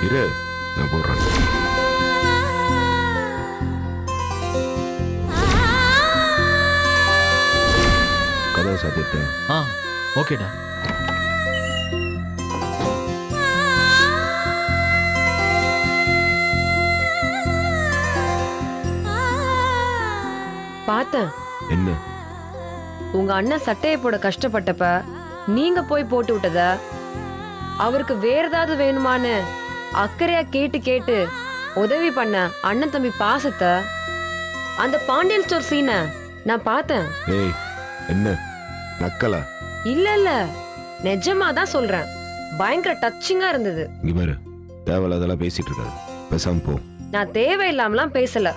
இரு, நான் போடுறேன். கதவை சாத்திட்டேன். ஓகேடா. பார்த்தேன். என்ன? உங்க அண்ணன் சட்டையை போட கஷ்டப்பட்டப்ப நீங்க போய் போட்டு விட்டத, அவருக்கு வேற ஏதாவது வேணுமான்னு அக்கறையா கேட்டு கேட்டு உதவி பண்ண அண்ணன் தம்பி பாசத்தை, அந்த பாண்டியன் ஸ்டோர் சீனை நான் பார்த்தேன். ஏய், என்ன நக்கலா? இல்ல நிஜமா தான் சொல்றேன். பயங்கர டச்சிங்கா இருந்தது. இங்க பாரு, தேவையில்லாதெல்லாம் பேசிட்டு இருக்காது, பேசாம போ. நான் தேவையில்லாமலாம் பேசல.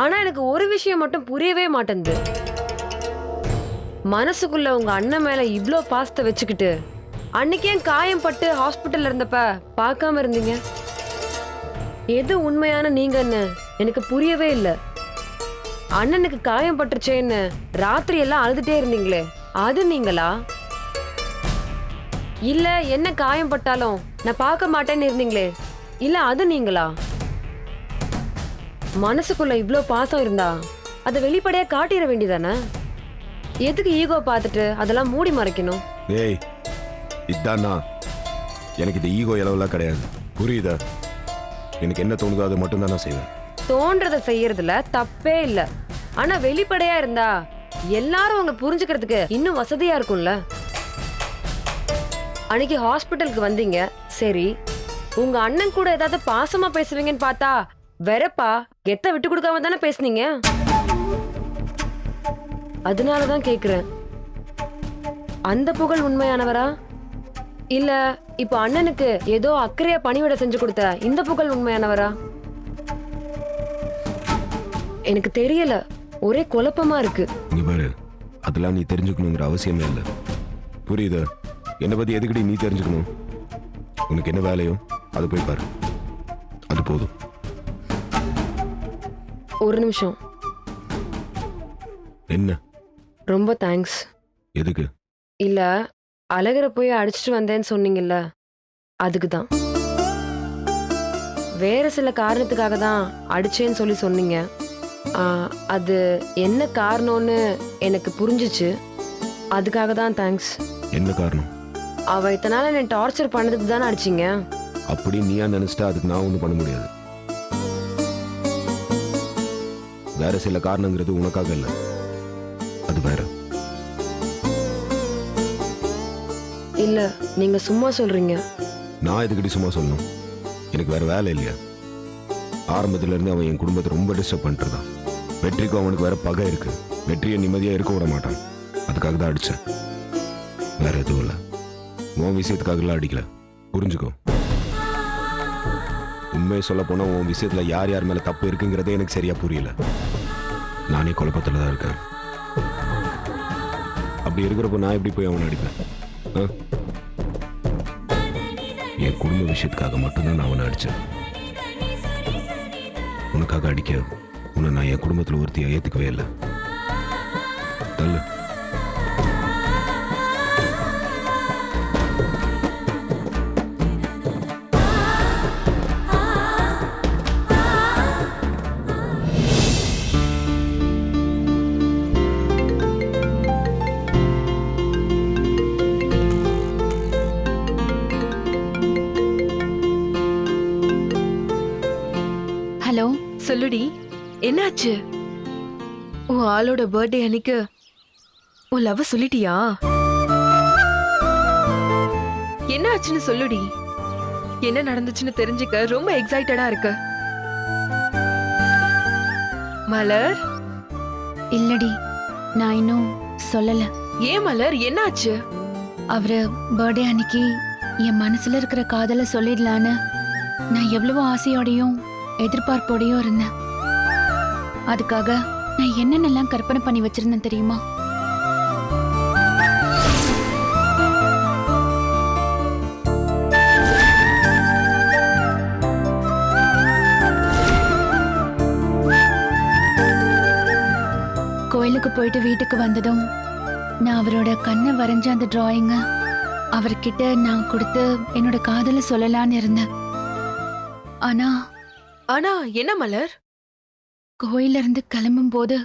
ஆனா எனக்கு ஒரு விஷயம் மட்டும் புரியவே மாட்டேங்குது. மனசுக்குள்ள உங்க அண்ணன் மேல இவ்ளோ பாசத்தை வச்சுக்கிட்டு அன்னைக்கு ஏன் காயம் பட்டு ஹாஸ்பிட்டல்ல இருந்தப்ப பார்க்காம இருந்தீங்க? எது உண்மையான நீங்கன்னு எனக்கு புரியவே இல்லை. அண்ணனுக்கு காயம் பட்டுச்சேன்னு ராத்திரி எல்லாம் அழுதுட்டே இருந்தீங்களே, அது நீங்களா? இல்ல என்ன காயம் பட்டாலும் நான் பார்க்க மாட்டேன்னு இருந்தீங்களே, இல்ல அது நீங்களா? மனசுக்குள்ள இவ்ளோ பாசம் இருந்தா அதை வெளிப்படையா காட்டிட வேண்டியதானே? எதுக்கு ஈகோ பார்த்துட்டு அதெல்லாம் மூடி மறைக்கணும்? ஏய், இதானா? எனக்கு இது ஈகோ அளவுலாம் கிடையாது, புரியுதா? எனக்கு என்ன தோணுதோ அது மட்டும் தான் நான் செய்வேன். தோன்றதை செய்யறதுல தப்பே இல்ல. ஆனா வெளிப்படையா இருந்தா எல்லாரும் உங்களை புரிஞ்சுக்கிறதுக்கு இன்னும் வசதியா இருக்கும்ல. அன்னைக்கு ஹாஸ்பிட்டலுக்கு வந்தீங்க, சரி, உங்க அண்ணன் கூட ஏதாவது பாசமா பேசுவீங்கன்னு பார்த்தா வெறப்பா கெத்த விட்டு கொடுக்காம தானே பேசுனீங்க. அதனாலதான் கேக்குறேன், அந்த புகழ் உண்மையானவரா? இல்ல இப்ப அண்ணனுக்கு ஏதோ அக்கறையா பணிவிட செஞ்சு கொடுத்த இந்த புகழ் உண்மையானவரா? எனக்கு தெரியல, ஒரே குழப்பமா இருக்கு. இங்க பாரு, அதெல்லாம் நீ தெரிஞ்சுக்கணுங்கிற அவசியமே இல்லை, புரியுதா? என்னை பத்தி எதுக்கடி நீ தெரிஞ்சுக்கணும்? உனக்கு என்ன வேலையோ அது போய் பாரு, அது போதும். ஒரு நிமிஷம். என்ன? ரொம்ப தேங்க்ஸ். எதுக்கு? இல்ல அழகரை போய் அடிச்சிட்டு வந்தேன்னு சொன்னீங்கல்ல, அதுக்கு தான். வேற சில காரணத்துக்காக தான் அடிச்சேன்னு சொல்லி சொன்னீங்க. அது என்ன காரணம்னு எனக்கு புரிஞ்சிச்சு. அதுக்காக தான் தேங்க்ஸ். என்ன காரணம்? அவ இத்தனை நாள் என்னை டார்ச்சர் பண்ணதுக்கு தானே அடிச்சிங்க. அப்படி நீயா நினைச்சிட்டா அதுக்கு நான் ஒன்றும் பண்ண முடியாது. வேற சில காரணங்கிறது உனக்காக இல்லை, அது வேற. இல்ல நீங்க சும்மா சொல்றீங்க. நான் எதுக்கடி சும்மா சொல்லணும்? எனக்கு வேற வேலை இல்லையா? ஆரம்பத்துல இருந்து அவன் என் குடும்பத்தை ரொம்ப டிஸ்டர்ப் பண்ணிட்டுருக்கான். வெற்றிக்கும் அவனுக்கு வேற பகை இருக்கு. வெற்றியை நிம்மதியா இருக்க விட மாட்டான். அதுக்காக தான் அடிச்சேன், வேற எதுவும் இல்லை. உன் விஷயத்துக்காகலாம் அடிக்கல, புரிஞ்சுக்கோ. உண்மையை சொல்ல போனா உன் விஷயத்துல யார் யார் மேல தப்பு இருக்குங்கிறதே எனக்கு சரியா புரியல. நானே குழப்பத்துல தான் இருக்கேன். அப்படி இருக்கிறப்ப நான் எப்படி போய் அவனை அடிப்பேன்? என் குடும்ப விஷயத்துக்காக மட்டும்தான் நான் அவனை அடிச்சேன். உனக்காக அடிக்க உன்னை நான் என் குடும்பத்தில் ஒருத்தியை ஏத்துக்கவே இல்லை. தள்ளு. ஹலோ, சொல்லுடி, என்னாச்சு? உன் ஆளோட பர்த்டே அன்னைக்கு உன் லவ் சொல்லிட்டியா? என்ன ஆச்சுன்னு சொல்லுடி. என்ன நடந்துச்சுன்னு தெரிஞ்சுக்க ரொம்ப எக்ஸைட்டடா இருக்கு. மலர்? இல்லடி, நான் இன்னும் சொல்லல. ஏன் மலர், என்னாச்சு? அவரு பர்த்டே அன்னைக்கு என் மனசுல இருக்கிற காதலை சொல்லிடலான்னு நான் எவ்வளவோ ஆசையோடையும் எதிர்பார்ப்போடையும் இருந்தேன். அதுக்காக நான் என்னென்னலாம் கற்பனை பண்ணி வச்சிருந்தேன் தெரியுமா? கோயிலுக்கு போயிட்டு வீட்டுக்கு வந்ததும் நான் அவரோட கண்ணை வரைஞ்ச அந்த டிராயிங்க அவர்கிட்ட நான் கொடுத்து என்னோட காதலை சொல்லலான்னு இருந்தேன். ஆனா ஆனா என்ன மலர்? கோயில இருந்து கிளம்பும் போது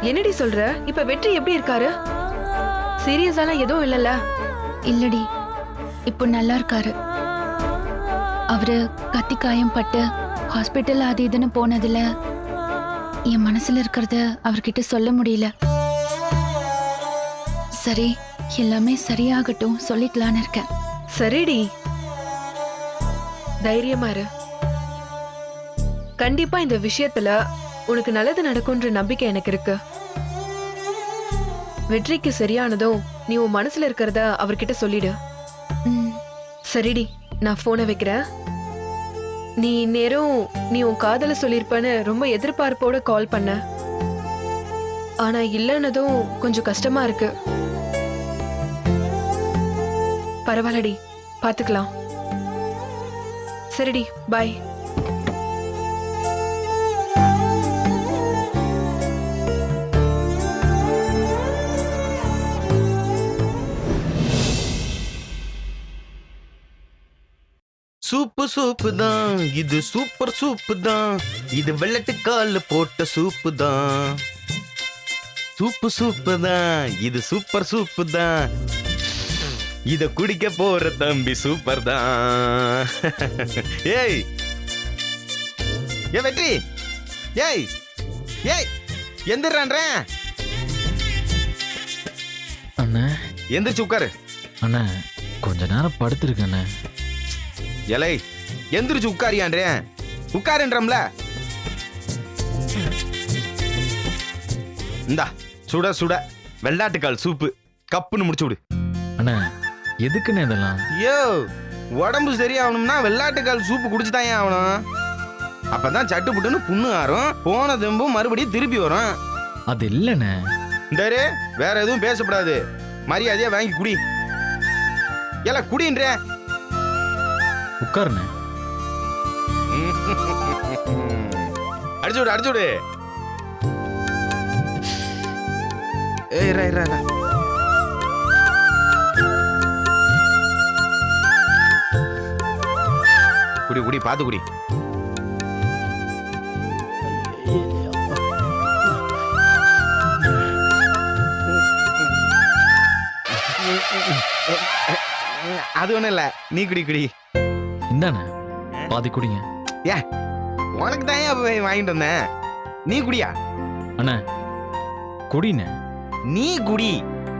என்னடி சொல்ற? இப்ப வெற்றி எப்படி இருக்காரு? சீரியஸாலாம் எதுவும் இல்லல்ல? இல்லடி, இப்போ நல்லா இருக்காரு. அவரு கத்தி காயம் பட்டு ஹாஸ்பிட்டல் அது இதுன்னு போனதுல என் மனசுல இருக்கிறத அவர்கிட்ட சொல்ல முடியல. சரி, எல்லாமே சரியாகட்டும் சொல்லிக்கலான்னு இருக்கேன். சரிடி, தைரியமா இரு. கண்டிப்பா இந்த விஷயத்துல உனக்கு நல்லது நடக்கும்ன்ற நம்பிக்கை எனக்கு இருக்கு. வெற்றிக்கு சரியானதும் நீ உன் மனசுல இருக்கிறத அவர்கிட்ட சொல்லிடு. ம், சரிடி, நான் போனை வைக்கிறேன். நீ நேரம் நீ உன் காதல சொல்லிருப்பன்னு ரொம்ப எதிர்பார்ப்போட கால் பண்ண. ஆனா இல்லைன்னதும் கொஞ்சம் கஷ்டமா இருக்கு. பரவாயில்லடி, பாத்துக்கலாம். சரிடி, பாய். சூப்பு தான் இது, சூப்பர் சூப்பு தான் இது, வெள்ளட்டு கால் போட்ட சூப்பு தான். சூப்பு தான் இது, சூப்பர் சூப்பு தான் இத குடிக்க போற தம்பி சூப்பர் தான். ஏய் ஏ வெற்றி, ஏய் ஏய் எந்திரான்ற, அண்ணா எந்திரிச்சு உட்காரு. அண்ணா கொஞ்ச நேரம் படுத்திருக்கண்ணே. எலை எந்திரிச்சு உட்காரியான்றே, உட்காருன்றம்ல. இந்தா சுட சுட வெள்ளாட்டுக்கால் சூப்பு கப்புன்னு முடிச்சு விடு. அண்ணா எதுக்குண்ணே இதெல்லாம்? ஐயோ, உடம்பு சரியாகணும்னா வெள்ளாட்டுக்கால் சூப்பு குடிச்சுதான் ஏன் ஆகணும். அப்பதான் சட்டு புட்டுன்னு புண்ணு ஆறும், போன தெம்பும் மறுபடியும் திருப்பி வரும். அது இல்லண்ணே. இந்தாரு, வேற எதுவும் பேசப்படாது, மரியாதையா வாங்கி குடி. ஏல குடின்ற. உட்காருண்ணே. அடிச்சு விடு அடிச்சு விடு. ஏய் ரா ரா ரா. குடி குடி, பாத்து குடி. அது ஒண்ணும் இல்ல, நீ குடி குடி. இந்தாண்ணே பாதி குடிங்க. ஏ, உனக்கு தான் ஏன் வாங்கிட்டு வந்தேன், நீ குடியா. அண்ணா குடிண்ணே. நீ குடி.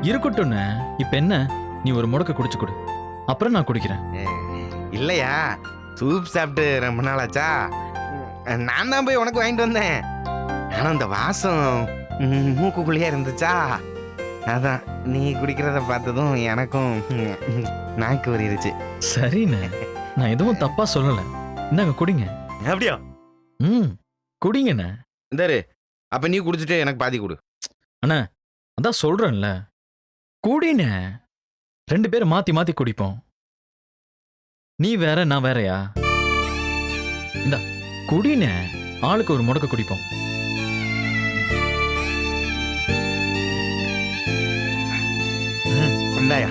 இருக்கட்டும்ண்ணே. இப்ப என்ன, நீ ஒரு முடக்க குடிச்சு கொடு, அப்புறம் நான் குடிக்கிறேன். இல்லையா, சூப் சாப்பிட்டு ரொம்ப நாளாச்சா, நான் தான் போய் உனக்கு வாங்கிட்டு வந்தேன். ஆனா அந்த வாசம் மூக்குக்குள்ளேயே இருந்துச்சா, அதான் நீ குடிக்கிறத பார்த்ததும் எனக்கும் நாக்கு ஊறிடுச்சு. சரிண்ணே, நான் எதுவும் தப்பா சொல்லல. இந்தாங்க குடிங்க. அப்படியா? ம், குடிங்கண்ணே. இந்தாரு, அப்ப நீ குடிச்சிட்டு எனக்கு பாதி கொடு. அண்ணா அதான் சொல்றேன்ல, குடிண்ணே. 2 பேரும் மாத்தி மாத்தி குடிப்போம். நீ வேற நான் வேறயா? இந்தா குடிண்ணே, ஆளுக்கு ஒரு முடக்க குடிப்போம். இந்தாயா.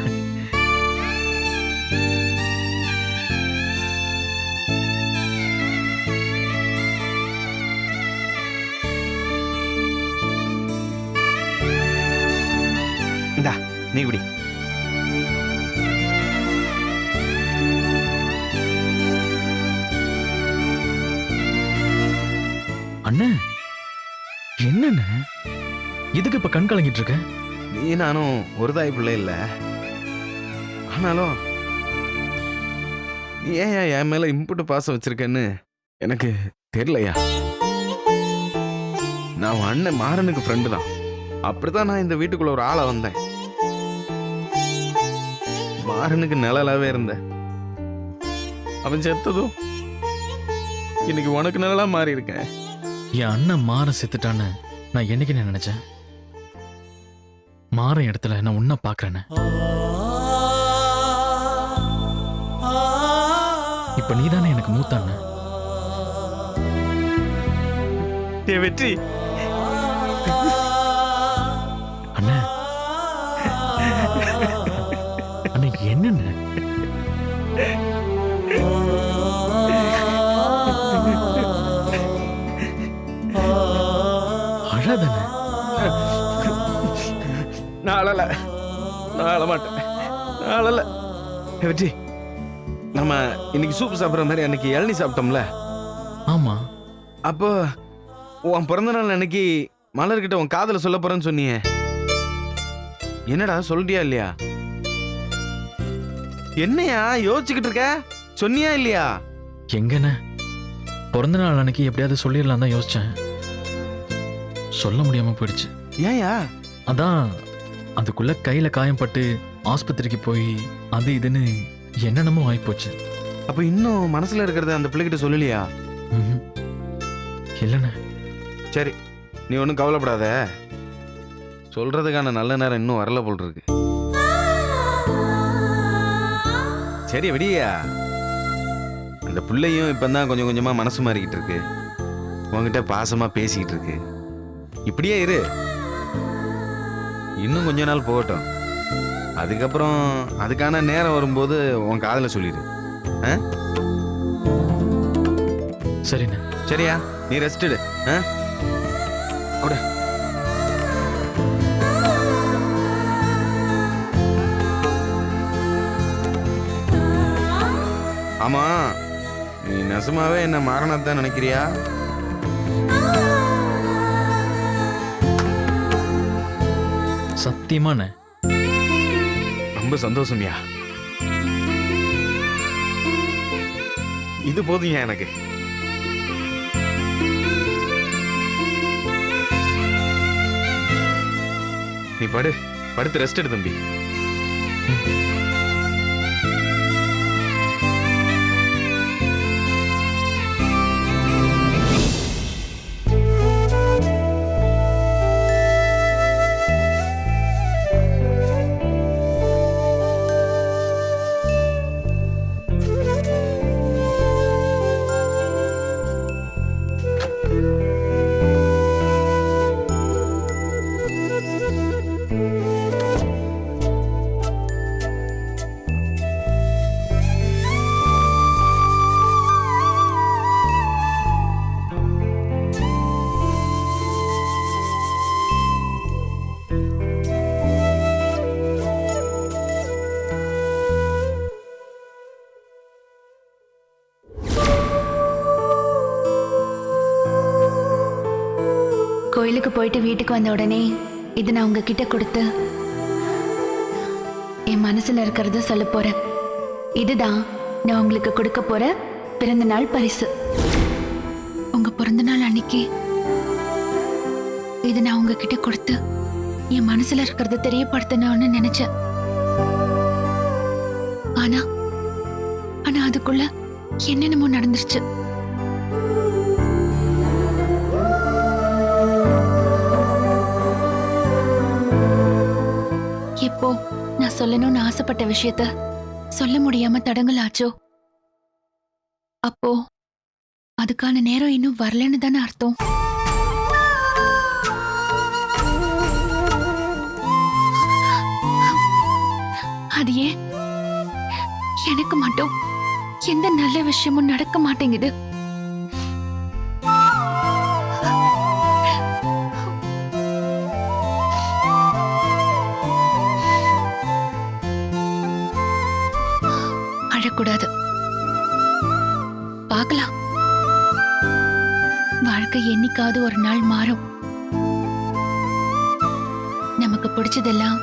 இந்தா நீ குடி. அண்ணே என்னண்ணே, இதுக்கு இப்ப கண் கலங்கிட்டு இருக்க? நீ நானும் ஒரு தாய் பிள்ளை இல்ல, ஆனாலும் நீ ஏன் என் மேல இம்புட்டு பாசம் வச்சிருக்கன்னு எனக்கு தெரியலையா. நான் உன் அண்ணன் மாறனுக்கு ஃப்ரெண்டு தான், அப்படிதான் நான் இந்த வீட்டுக்குள்ள ஒரு ஆளை வந்தேன். மாறனுக்கு நிழலாவே இருந்தேன். அவன் செத்ததும் இன்னைக்கு உனக்கு நிழலா மாறி இருக்கேன். என் அண்ணன் மாற செத்துட்டான்னு நான் என்னைக்கு நினைச்சேன்? மாற இடத்துல நான் உன்ன பாக்குறேன்னு. இப்ப நீதானே எனக்கு மூத்த அண்ணன். வெற்றி அண்ணே அண்ணே என்னண்ணே? அழாதண்ணே. நான் அழல, நான் அழ மாட்டேன், நான் அழல. வெற்றி, நம்ம இன்னைக்கு சூப் சாப்பிட்ற மாதிரி அன்னைக்கு இளநீ சாப்பிட்டோம்ல, ஆமா, அப்போ உன் பிறந்த நாள் அன்னைக்கு மலர்கிட்ட உன் காதல சொல்ல போறேன்னு சொன்னியே. என்னடா சொல்லிட்டியா இல்லையா? என்னையா யோசிச்சுக்கிட்டு இருக்க? சொன்னியா இல்லையா? எங்கண்ணே பிறந்த நாள் அன்னைக்கு எப்படியாவது சொல்லிடலாம் தான் யோசிச்சேன். சொல்ல முடியாம போயிடுச்சு. ஏன்யா? அதான் அதுக்குள்ள கையில காயம் பட்டு ஆஸ்பத்திரிக்கு போய் அது இதுன்னு என்னென்னமோ ஆயிப்போச்சு. அப்ப இன்னும் மனசுல இருக்கிறத அந்த பிள்ளைகிட்ட சொல்லலையா? ம்ஹும். இல்லண்ணே. சரி, நீ ஒன்றும் கவலைப்படாத. சொல்றதுக்கான நல்ல நேரம் இன்னும் வரல போல் இருக்கு. சரி விடியா. அந்த பிள்ளையும் இப்பதான் கொஞ்சம் கொஞ்சமா மனசு மாறிக்கிட்டு இருக்கு. உன்கிட்ட பாசமா பேசிக்கிட்டு இருக்கு. இப்படியே இரு, இன்னும் கொஞ்ச நாள் போகட்டும். அதுக்கப்புறம் அதுக்கான நேரம் வரும்போது உன் காதல சொல்லிடு. சரிண்ணே. சரியா? நீ ரெஸ்ட் எடு. கூட ஆமா, நீ நெசமாவே என்ன மாறனத்தான் நினைக்கிறியா? சத்தியமாண்ணே. ரொம்ப சந்தோஷம்யா. இது போதும் எனக்கு. நீ படுத்து ரெஸ்ட் எடு தம்பி. கோயிலுக்கு போயிட்டு வீட்டுக்கு வந்த உடனே இது நான் உங்ககிட்ட கொடுத்து என் மனசுல இருக்கிறத சொல்ல போறேன். இதுதான் நான் உங்களுக்கு கொடுக்க போற பிறந்த நாள் பரிசு. உங்க பிறந்த நாள் அன்னைக்கு இது நான் உங்ககிட்ட கொடுத்து என் மனசுல இருக்கிறத தெரியப்படுத்தணும்னு நினைச்சேன். ஆனா ஆனா அதுக்குள்ள என்னென்னமோ நடந்துருச்சு. இப்போ நான் சொல்லணும்னு ஆசைப்பட்ட விஷயத்த சொல்ல முடியாம தடங்கலாச்சோ, அப்போ அதுக்கான நேரம் இன்னும் வரலன்னு தானே அர்த்தம். அது ஏன் எனக்கு மட்டும் எந்த நல்ல விஷயமும் நடக்க மாட்டேங்குது? அழக்கூடாது. பார்க்கலாம். வாழ்க்கை என்னைக்காவது ஒரு நாள் மாறும். நமக்கு பிடிச்சதெல்லாம்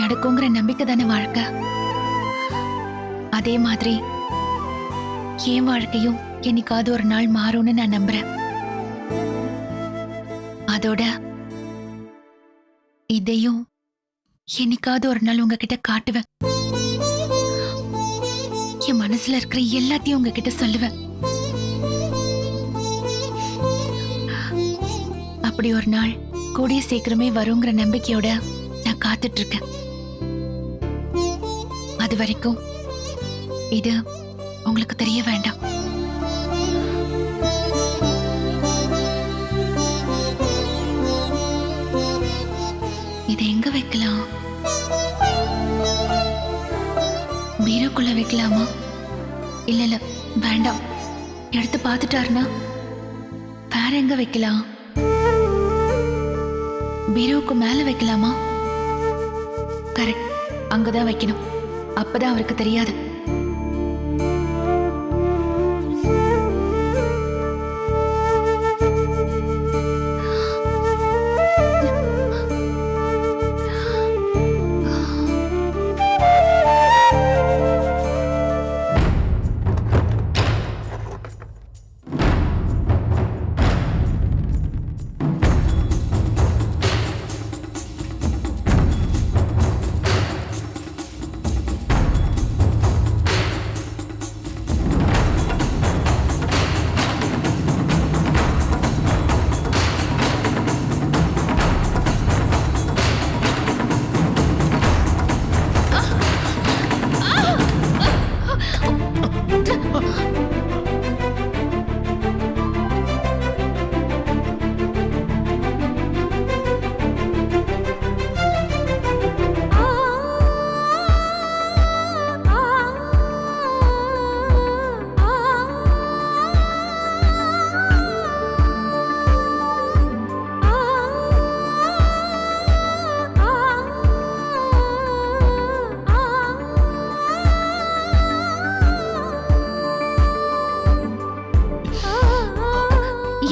நடக்குங்கிற நம்பிக்கை தானே வாழ்க்கை. அதே மாதிரி என் வாழ்க்கையும் என்னைக்காவது ஒரு நாள் மாறும்னு நான் நம்புறேன். அதோட இதையும் என்னைக்காவது ஒரு நாள் உங்ககிட்ட காட்டுவேன். என் மனசுல இருக்கிற எல்லாத்தையும் உங்ககிட்ட சொல்லுவேன். அப்படி ஒரு நாள் கூடிய சீக்கிரமே வருங்கிற நம்பிக்கையோட நான் காத்துட்டு இருக்கேன். அது வரைக்கும் இது உங்களுக்கு தெரிய வேண்டாம். இதை எங்க வைக்கலாம்? பீரோக்குள்ள வைக்கலாமா? இல்ல இல்ல வேண்டாம். எடுத்து பார்த்துட்டாருன்னா வேற எங்க வைக்கலாம்? பீரோவுக்கு மேல வைக்கலாமா? கரெக்ட், அங்கதான் வைக்கணும். அப்பதான் அவருக்கு தெரியாது.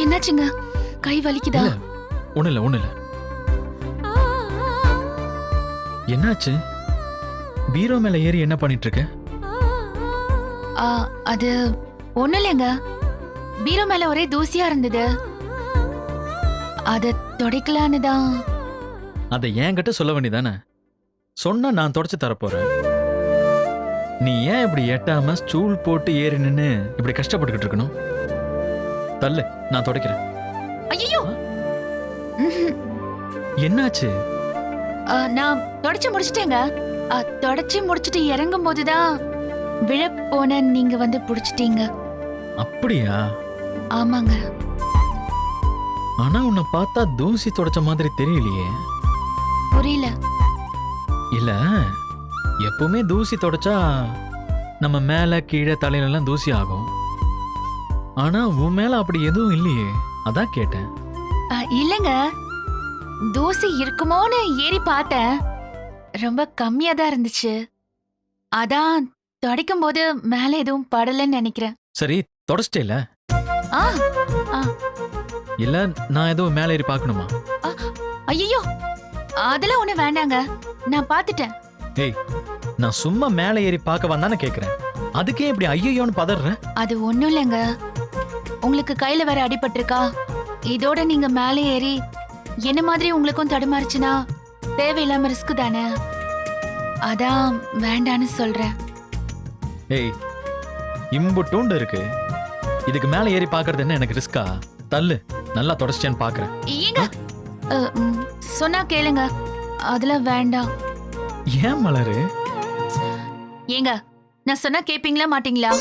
என்னாச்சுங்க? கை வலிக்குதா? ஒண்ணு இல்ல. என்னாச்சு? பீரோ மேல ஏறி என்ன பண்ணிட்டு இருக்க? அது ஒண்ணு இல்லைங்க. பீரோ மேல ஒரே தூசியா இருந்தது. அத துடைக்கலான்னு தான். அதை என்கிட்ட சொல்ல வேண்டியதானே? சொன்னா நான் தொடச்சு தரப்போறேன். நீ ஏன் இப்படி எட்டாம ஸ்டூல் போட்டு ஏறி நின்னு இப்படி கஷ்டப்பட்டுக்கிட்டு இருக்கணும்? தள்ளு, நான் துடைக்கிறேன். ஐயோ, என்னாச்சு? நான் தொடச்சு முடிச்சிட்டேங்க. தொடச்சு முடிச்சிட்டு இறங்கும் போதுதான் விழப்போன நீங்க வந்து புடிச்சிட்டீங்க. அப்படியா? ஆமாங்க. ஆனா உன்னை பார்த்தா தூசி தொடச்ச மாதிரி தெரியலையே. புரியல. இல்ல, எப்பவுமே தூசி தொடச்சா நம்ம மேல கீழே தலையில எல்லாம் தூசி ஆகும். ஆனா உன் மேல அப்படி எதுவும் இல்லையே, அதான் கேட்டேன். இல்லங்க, தூசி இருக்குமோன்னு ஏறி பார்த்தேன். ரொம்ப கம்மியா தான் இருந்துச்சு. அதான் துடைக்கும் போது மேல எதுவும் படலன்னு நினைக்கிறேன். சரி, தொடச்சிட்டேல? ஆ, ஆ. இல்ல நான் எதுவும் மேல ஏறி பார்க்கணுமா? ஐயோ, அதெல்லாம் ஒண்ணு வேண்டாங்க, நான் பார்த்துட்டேன். ஏய், நான் சும்மா மேல ஏறி பார்க்க வந்தானே கேக்குறேன். அதுக்கே இப்படி ஐயோன்னு பதற? அது ஒண்ணும் இல்லைங்க. உங்களுக்கு கையில வேற அடிபட்டிருக்கா? இதோட நீங்க மேலே ஏறி என்ன மாதிரி உங்களுக்கும் தடுமாறுச்சுன்னா தேவையில்லாம ரிஸ்க் தானே. அதான் வேண்டான்னு சொல்றேன். ஏய், இம்புட்டூண்டு இருக்கு, இதுக்கு மேல ஏறி பாக்குறது என்ன எனக்கு ரிஸ்கா? தள்ளு, நல்லா தொடச்சிட்டேன்னு பாக்குறேன். ஏங்க, சொன்னா கேளுங்க, அதெல்லாம் வேண்டாம். ஏன் மலரு? ஏங்க, நான் சொன்னா கேப்பீங்களா மாட்டீங்களா?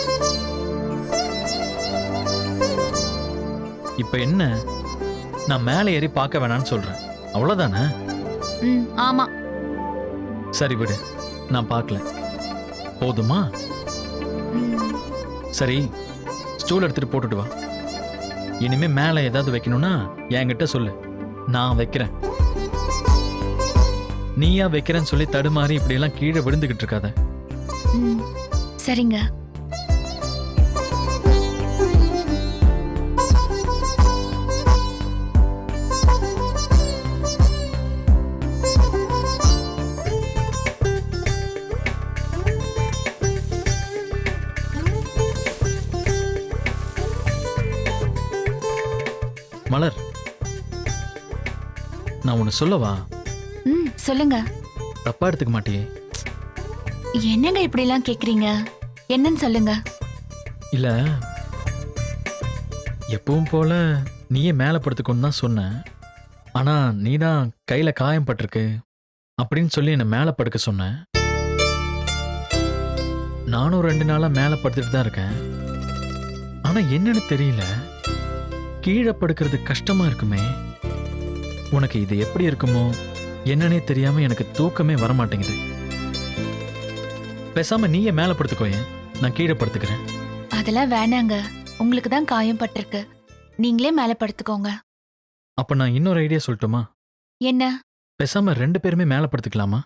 இப்ப என்ன, நான் மேல ஏறி பார்க்க வேணாம்னு சொல்றேன், அவ்வளவுதானே? ஆமா. சரி விடு, நான் பார்க்கல, போதுமா? சரி, ஸ்டூல் எடுத்துட்டு போட்டுட்டு வா. இனிமே மேல ஏதாவது வைக்கணும்னா என்கிட்ட சொல்லு, நான் வைக்கிறேன். நீயா வைக்கிறேன்னு சொல்லி தடுமாறி இப்படி எல்லாம் கீழே விழுந்துகிட்டு இருக்காத. சரிங்க. மலர், நான் உன்னை சொல்லவா? சொல்லுங்க. தப்பா எடுத்துக்க மாட்டியே? என்னங்க இப்படி எல்லாம் கேக்குறீங்க? என்னன்னு சொல்லுங்க. இல்ல, எப்பவும் போல நீயே மேல படுத்துக்கொண்டு தான் சொன்ன. ஆனா நீ தான் கையில காயம் பட்டிருக்கு அப்படின்னு சொல்லி என்னை மேலே படுக்க சொன்ன. நானும் 2 நாளா மேலே படுத்துட்டு தான் இருக்கேன். ஆனா என்னன்னு தெரியல, கீழே படுக்கிறது கஷ்டமா இருக்குமே. உனக்கு இது எப்படி இருக்குமோ என்னன்னே தெரியாம எனக்கு தூக்கமே வர மாட்டேங்குது. பேசாம நீயே மேலே படுத்துக்கோயேன், நான் கீழே படுத்துக்கிறேன். அதெல்லாம் வேணாங்க. உங்களுக்கு தான் காயம் பட்டிருக்கு, நீங்களே மேல படுத்துக்கோங்க. அப்ப நான் இன்னொரு ஐடியா சொல்லட்டுமா? என்ன? பேசாம 2 பேருமே மேலே படுத்துக்கலாமா?